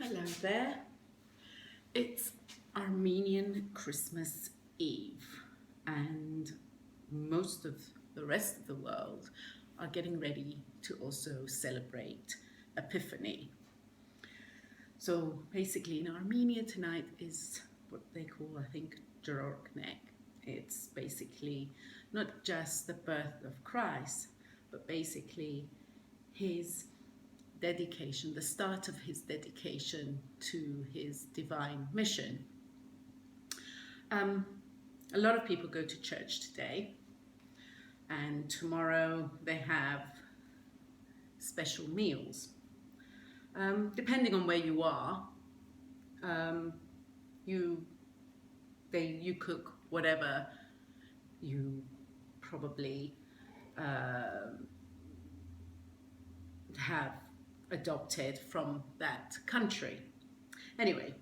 Hello there. It's Armenian Christmas Eve, and most of the rest of the world are getting ready to also celebrate Epiphany. So basically in Armenia tonight is what they call, I think, Joroknek. It's basically not just the birth of Christ, but basically his dedication, the start of his dedication to his divine mission. A lot of people go to church today, and tomorrow they have special meals. Depending on where you are, you cook whatever you probably have adopted from that country. Anyway,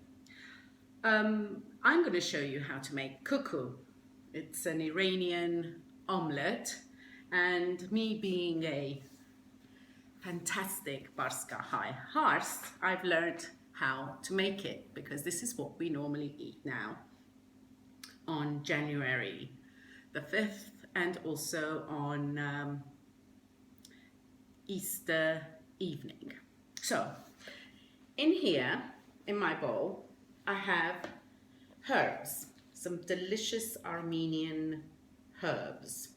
I'm going to show you how to make kookoo. It's an Iranian omelette, and me being a fantastic Barska high horse, I've learned how to make it, because this is what we normally eat now on January the 5th and also on Easter evening. So in here, in my bowl, I have herbs, some delicious Armenian herbs,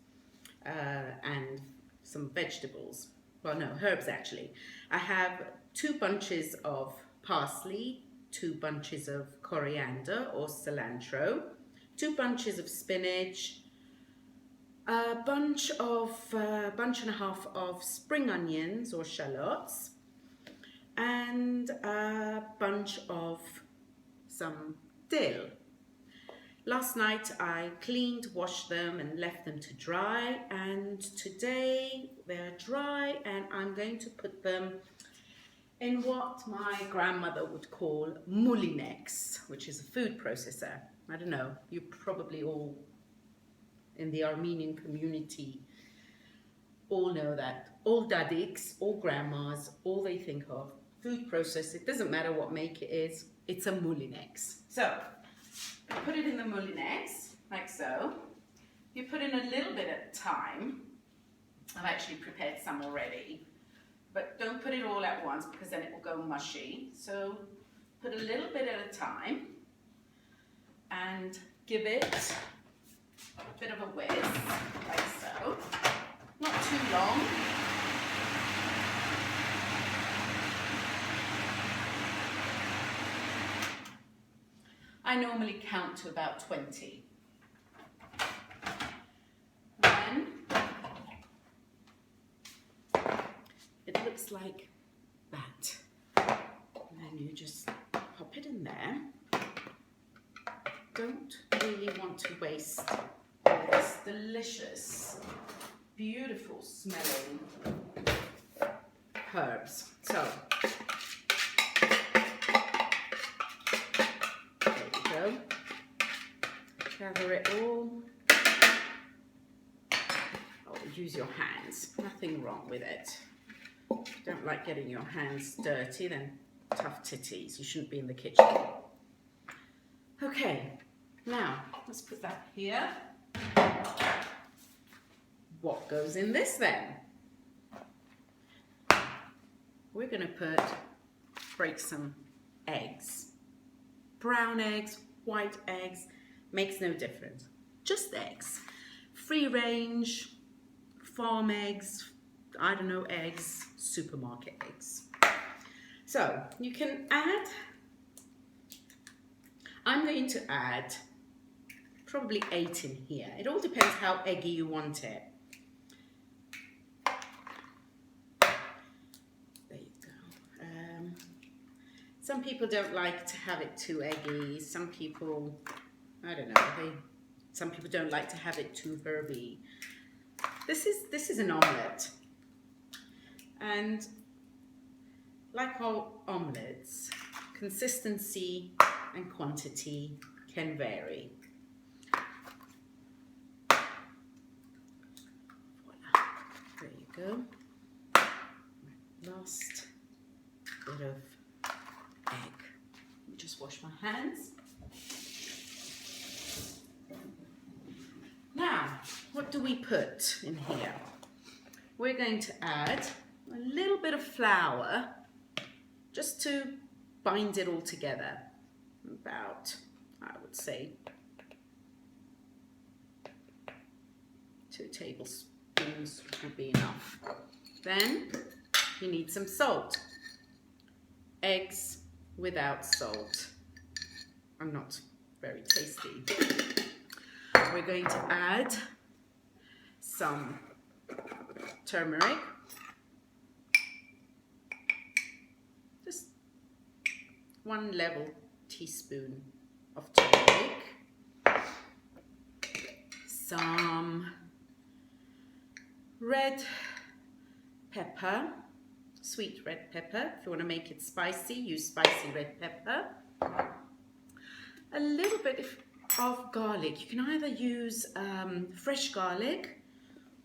and some vegetables. Well, no, herbs actually. I have 2 bunches of parsley, 2 bunches of coriander or cilantro, 2 bunches of spinach, a bunch and a half of spring onions or shallots, and a bunch of some dill. Last night I cleaned, washed them and left them to dry, and today they're dry and I'm going to put them in what my grandmother would call mulinex, which is a food processor. I don't know, you probably all in the Armenian community all know that. All dadiks, all grandmas, all they think of, food processor, it doesn't matter what make it is, it's a mulinex. So, put it in the mulinex, like so. You put in a little bit at a time. I've actually prepared some already, but don't put it all at once because then it will go mushy. So, put a little bit at a time and give it a bit of a whiz, like so. Not too long. I normally count to about 20. Then it looks like that. And then you just pop it in there. Don't really want to waste all this delicious, beautiful smelling herbs. So gather it all. Oh, use your hands. Nothing wrong with it. If you don't like getting your hands dirty, then tough titties. You shouldn't be in the kitchen. Okay, now let's put that here. What goes in this then? We're going to break some eggs. Brown eggs, white eggs, makes no difference. Just eggs. Free range, farm eggs, I don't know, eggs, supermarket eggs. So you can add, I'm going to add probably 8 in here. It all depends how eggy you want it. There you go. Some people don't like to have it too eggy. Some people, I don't know, some people don't like to have it too herby. This is an omelette, and like all omelettes, consistency and quantity can vary. Voila, there you go. Last bit of egg. Let me just wash my hands. Now, what do we put in here? We're going to add a little bit of flour just to bind it all together. About, I would say, 2 tablespoons would be enough. Then you need some salt. Eggs without salt are not very tasty. We're going to add some turmeric. Just 1 level teaspoon of turmeric. Some red pepper, sweet red pepper. If you want to make it spicy, use spicy red pepper. A little bit of garlic. You can either use fresh garlic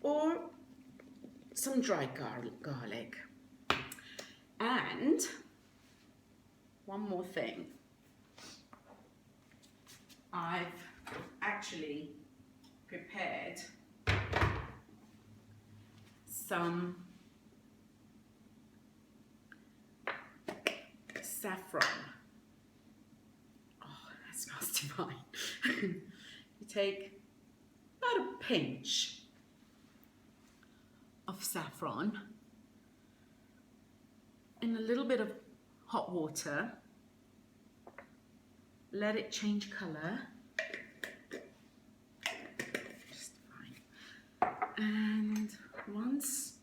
or some dried garlic. And one more thing. I've actually prepared some saffron. Oh, that smells divine. You take about a pinch of saffron in a little bit of hot water, let it change color, just fine. And once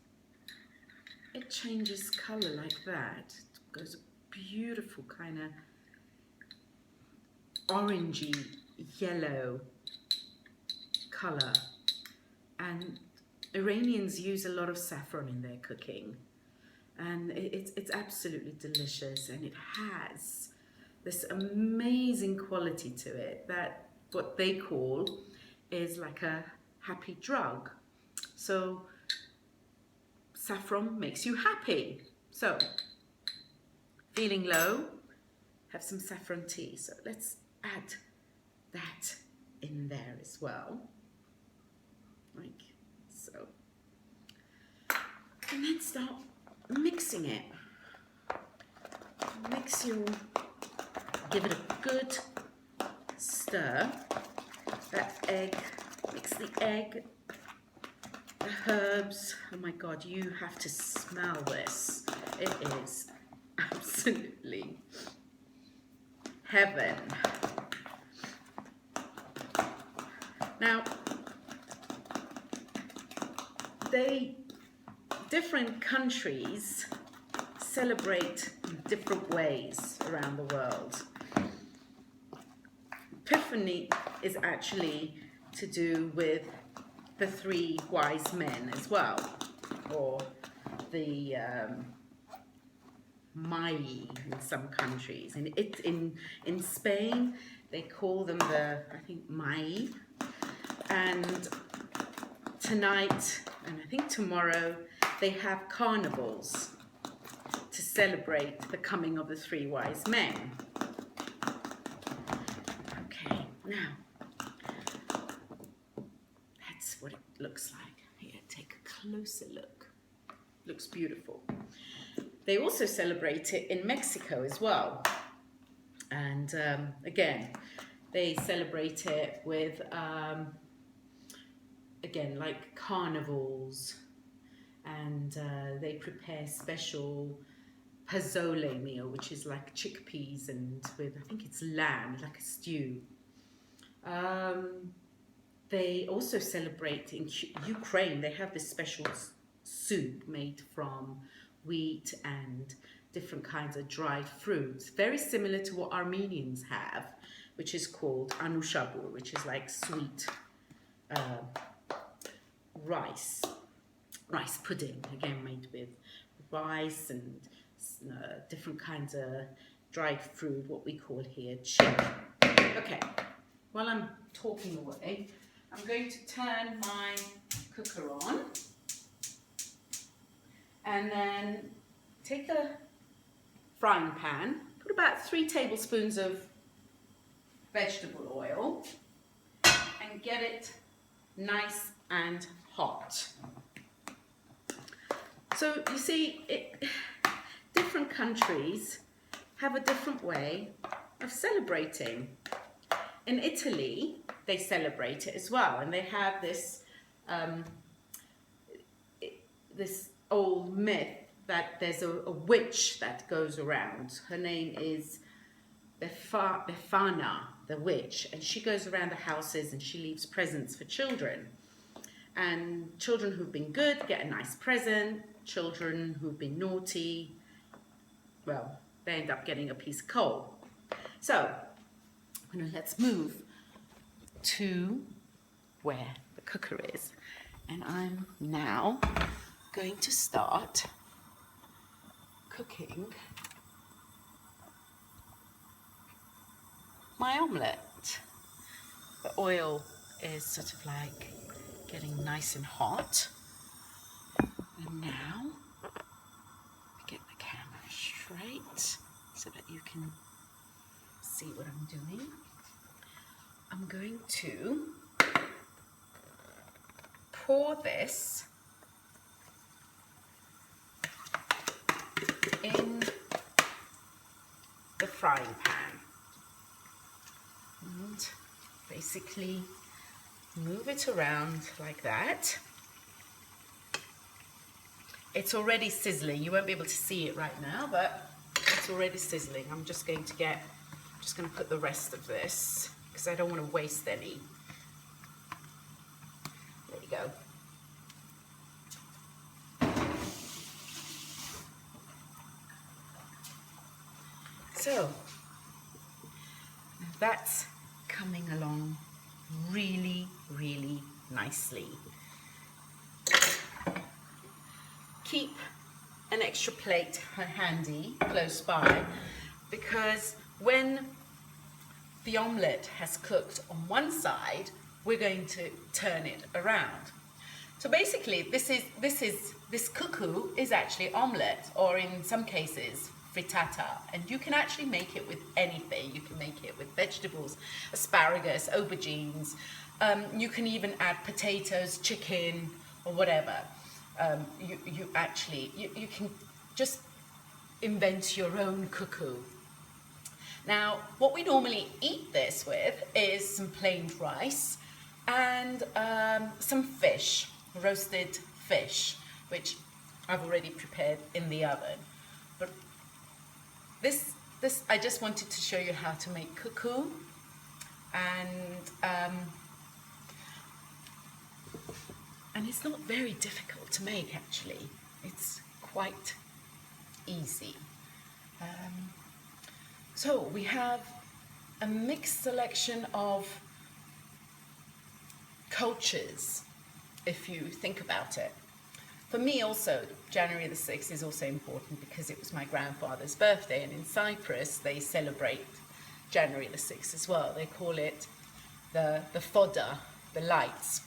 it changes color like that, it goes a beautiful kind of orangey yellow color. And Iranians use a lot of saffron in their cooking, and it's absolutely delicious, and it has this amazing quality to it that what they call is like a happy drug. So saffron makes you happy. So feeling low, have some saffron tea. So let's add that in there as well, like so. And then start mixing it. Give it a good stir. That egg, mix the egg, the herbs. Oh my God, you have to smell this. It is absolutely heaven. Now, different countries celebrate in different ways around the world. Epiphany is actually to do with the 3 wise men as well, or the Mai in some countries. And in Spain they call them I think Mai. And tonight and I think tomorrow they have carnivals to celebrate the coming of the 3 wise men. Okay, now that's what it looks like. Here, take a closer look. Looks beautiful. They also celebrate it in Mexico as well. And again, they celebrate it with, again, like carnivals. And they prepare special pozole meal, which is like chickpeas and with, I think it's lamb, like a stew. They also celebrate in Ukraine. They have this special soup made from wheat and different kinds of dried fruits, very similar to what Armenians have, which is called anushabur, which is like sweet rice pudding, again made with rice and different kinds of dried fruit, what we call here chili. Okay, while I'm talking away, I'm going to turn my cooker on and then take a frying pan, put about 3 tablespoons of vegetable oil and get it nice and hot. So you see, different countries have a different way of celebrating. In Italy, they celebrate it as well, and they have this this old myth that there's a witch that goes around. Her name is Befana, the witch, and she goes around the houses and she leaves presents for children. And children who've been good get a nice present. Children who've been naughty, well, they end up getting a piece of coal. So, let's move to where the cooker is. And I'm now going to start cooking my omelette. The oil is sort of like getting nice and hot. And now I get the camera straight so that you can see what I'm doing. I'm going to pour this in the frying pan and basically move it around like that. It's already sizzling. You won't be able to see it right now, but it's already sizzling. I'm just going to put the rest of this because I don't want to waste any. There you go. So that's coming along really, really nicely. Keep an extra plate handy close by, because when the omelette has cooked on one side, we're going to turn it around. So basically this cuckoo is actually omelette, or in some cases frittata, and you can actually make it with anything. You can make it with vegetables, asparagus, aubergines. You can even add potatoes, chicken, or whatever. You can just invent your own cuckoo. Now, what we normally eat this with is some plain rice and some fish, roasted fish, which I've already prepared in the oven. But this I just wanted to show you how to make cuckoo, and it's not very difficult to make, actually. It's quite easy. So we have a mixed selection of cultures, if you think about it. For me also, January the 6th is also important because it was my grandfather's birthday, and in Cyprus they celebrate January the 6th as well. They call it the fodder, the lights.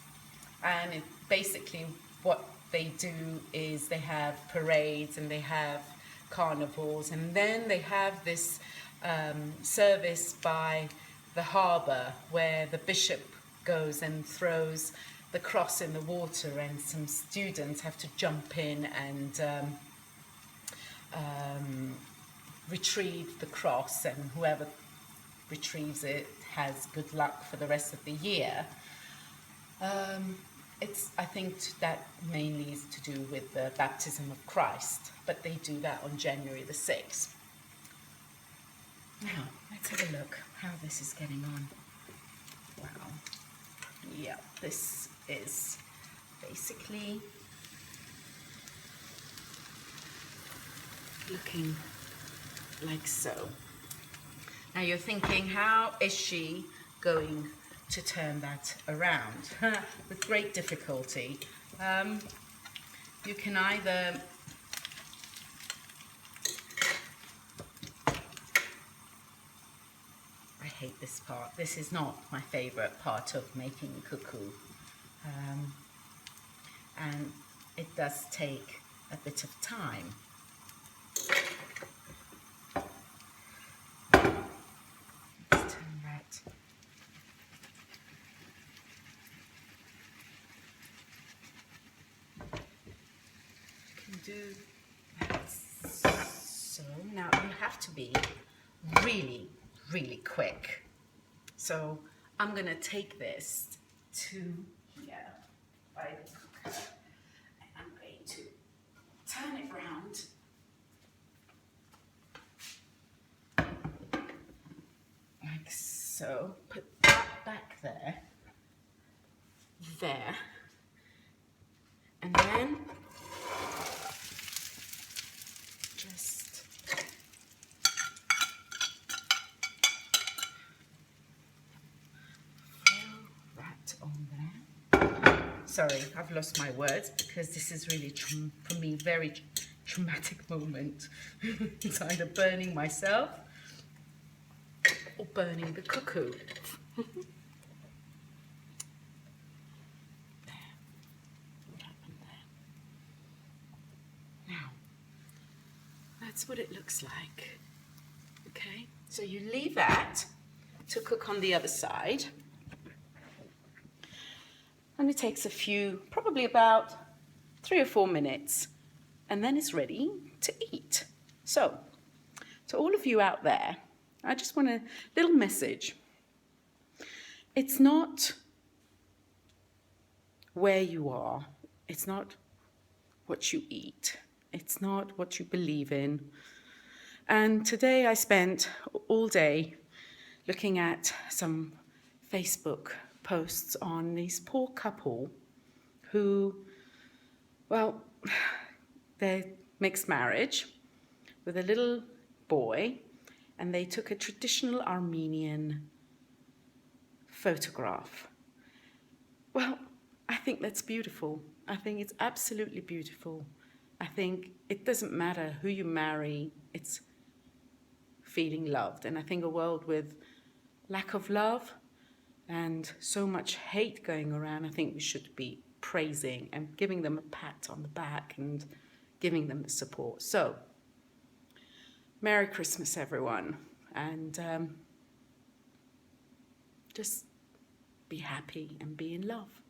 And basically what they do is they have parades and they have carnivals, and then they have this service by the harbour where the bishop goes and throws the cross in the water, and some students have to jump in and retrieve the cross, and whoever retrieves it has good luck for the rest of the year. I think that mainly is to do with the baptism of Christ, but they do that on January the 6th. Now, let's have a look how this is getting on. Wow. Yeah, this is basically looking like so. Now you're thinking, how is she going to turn that around? With great difficulty. You can either I hate this part. This is not my favorite part of making cuckoo. And it does take a bit of time. do that. So now you have to be really, really quick. So I'm going to take this to here by the cooker, and I'm going to turn it round. Like so. Put that back there. There. And then just throw that on there. Sorry, I've lost my words because this is really, for me, very traumatic moment. It's either burning myself or burning the cuckoo. That's what it looks like. Okay, so you leave that to cook on the other side. And it takes a few, probably about 3 or 4 minutes, and then it's ready to eat. So, to all of you out there, I just want a little message. It's not where you are. It's not what you eat. It's not what you believe in. And today I spent all day looking at some Facebook posts on this poor couple who, well, they're mixed marriage with a little boy, and they took a traditional Armenian photograph. Well, I think that's beautiful. I think it's absolutely beautiful. I think it doesn't matter who you marry, it's feeling loved. And I think a world with lack of love and so much hate going around, I think we should be praising and giving them a pat on the back and giving them the support. So, Merry Christmas, everyone. And just be happy and be in love.